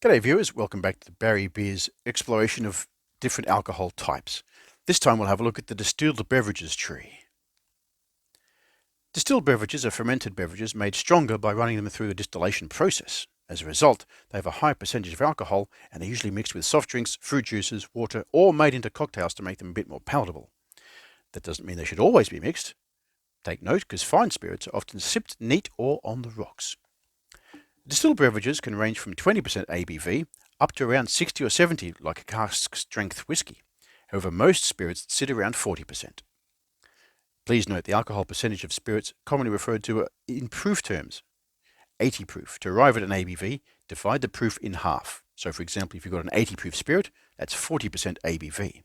G'day viewers, welcome back to Barry Beer's exploration of different alcohol types. This time we'll have a look at the distilled beverages tree. Distilled beverages are fermented beverages made stronger by running them through a distillation process. As a result, they have a high percentage of alcohol and are usually mixed with soft drinks, fruit juices, water, or made into cocktails to make them a bit more palatable. That doesn't mean they should always be mixed. Take note, because fine spirits are often sipped neat or on the rocks. Distilled beverages can range from 20% ABV up to around 60 or 70 like a cask strength whiskey. However, most spirits sit around 40%. Please note the alcohol percentage of spirits commonly referred to in proof terms. 80 proof. To arrive at an ABV, divide the proof in half. So for example, if you've got an 80 proof spirit, that's 40% ABV.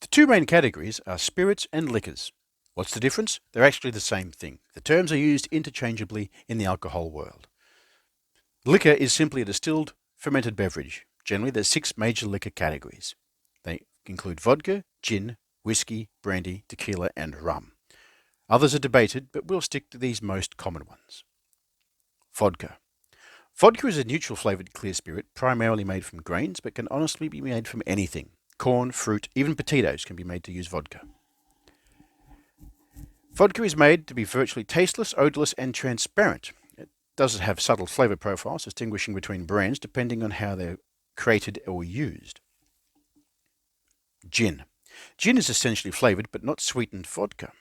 The two main categories are spirits and liquors. What's the difference? They're actually the same thing. The terms are used interchangeably in the alcohol world. Liquor is simply a distilled, fermented beverage. Generally, there's 6 major liquor categories. They include vodka, gin, whiskey, brandy, tequila, and rum. Others are debated, but we'll stick to these most common ones. Vodka. Vodka is a neutral-flavoured clear spirit, primarily made from grains, but can honestly be made from anything. Corn, fruit, even potatoes can be made to use vodka. Vodka is made to be virtually tasteless, odourless, and transparent. Does have subtle flavour profiles, distinguishing between brands depending on how they're created or used. Gin. Gin is essentially flavoured but not sweetened vodka.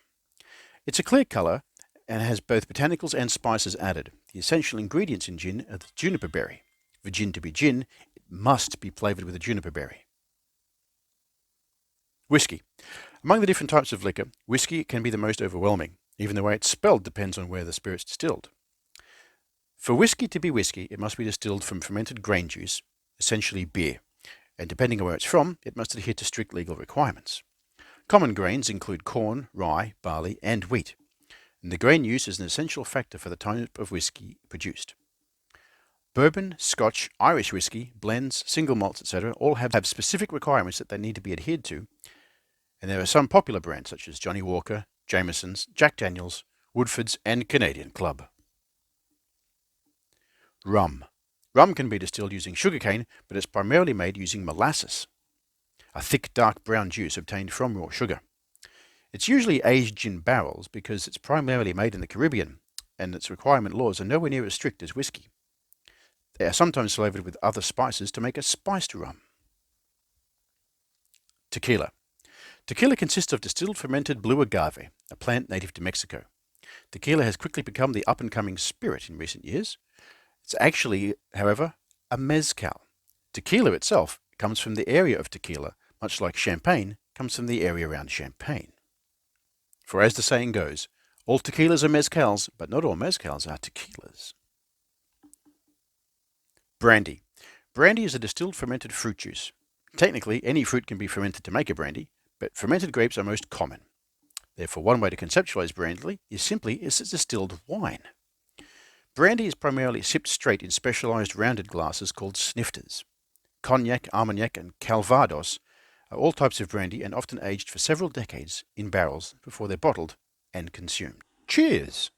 It's a clear colour and has both botanicals and spices added. The essential ingredients in gin are the juniper berry. For gin to be gin, it must be flavoured with a juniper berry. Whiskey. Among the different types of liquor, whiskey can be the most overwhelming. Even the way it's spelled depends on where the spirit's distilled. For whiskey to be whiskey, it must be distilled from fermented grain juice, essentially beer, and depending on where it's from, it must adhere to strict legal requirements. Common grains include corn, rye, barley, and wheat, and the grain use is an essential factor for the type of whiskey produced. Bourbon, Scotch, Irish whiskey, blends, single malts, etc. all have specific requirements that they need to be adhered to, and there are some popular brands such as Johnnie Walker, Jameson's, Jack Daniel's, Woodford's, and Canadian Club. Rum. Rum can be distilled using sugarcane, but it's primarily made using molasses, a thick dark brown juice obtained from raw sugar. It's usually aged in barrels because it's primarily made in the Caribbean, and its requirement laws are nowhere near as strict as whiskey. They are sometimes flavoured with other spices to make a spiced rum. Tequila. Tequila consists of distilled fermented blue agave, a plant native to Mexico. Tequila has quickly become the up-and-coming spirit in recent years. It's actually, however, a mezcal. Tequila itself comes from the area of tequila, much like champagne comes from the area around Champagne. For as the saying goes, all tequilas are mezcals, but not all mezcals are tequilas. Brandy. Brandy is a distilled fermented fruit juice. Technically, any fruit can be fermented to make a brandy, but fermented grapes are most common. Therefore, one way to conceptualize brandy is simply as a distilled wine. Brandy is primarily sipped straight in specialized rounded glasses called snifters. Cognac, Armagnac, and Calvados are all types of brandy and often aged for several decades in barrels before they're bottled and consumed. Cheers!